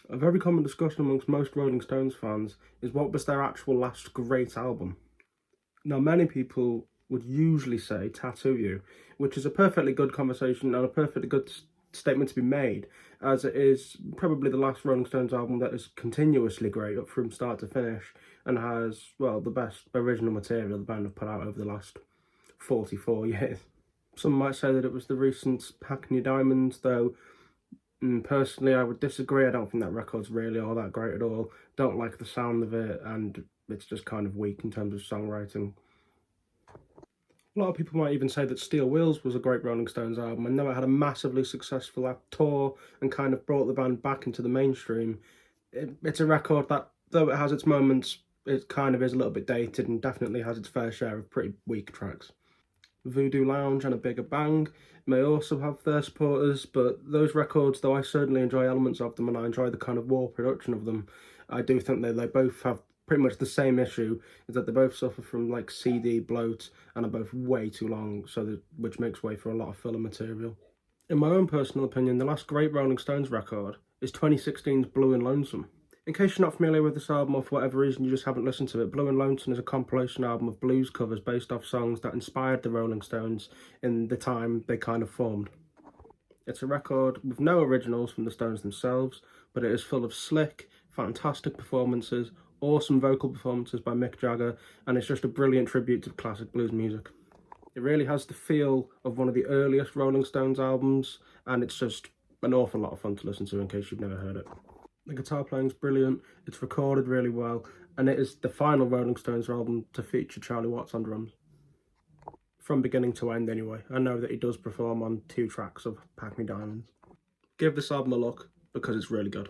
A very common discussion amongst most Rolling Stones fans is what was their actual last great album. Now, many people would usually say Tattoo You, which is a perfectly good conversation and a perfectly good statement to be made, as it is probably the last Rolling Stones album that is continuously great up from start to finish and has, well, the best original material the band have put out over the last 44 years. Some might say that it was the recent Hackney Diamonds, though personally I would disagree. I don't think that record's really all that great at all. Don't like the sound of it, and it's just kind of weak in terms of songwriting. A lot of people might even say that Steel Wheels was a great Rolling Stones album. I know it had a massively successful tour and kind of brought the band back into the mainstream. It's a record that, though it has its moments, it kind of is a little bit dated and definitely has its fair share of pretty weak tracks. Voodoo Lounge and A Bigger Bang may also have their supporters, but those records, though I certainly enjoy elements of them and I enjoy the kind of war production of them, I do think that they both have pretty much the same issue, is that they both suffer from like CD bloat and are both way too long, which makes way for a lot of filler material. In my own personal opinion, the last great Rolling Stones record is 2016's Blue and Lonesome. In case you're not familiar with this album or for whatever reason you just haven't listened to it, Blue and Lonesome is a compilation album of blues covers based off songs that inspired the Rolling Stones in the time they kind of formed. It's a record with no originals from the Stones themselves, but it is full of slick, fantastic performances, awesome vocal performances by Mick Jagger, and it's just a brilliant tribute to classic blues music. It really has the feel of one of the earliest Rolling Stones albums, and it's just an awful lot of fun to listen to in case you've never heard it. The guitar playing's brilliant, it's recorded really well, and it is the final Rolling Stones album to feature Charlie Watts on drums. From beginning to end anyway. I know that he does perform on 2 tracks of Hackney Diamonds. Give this album a look, because it's really good.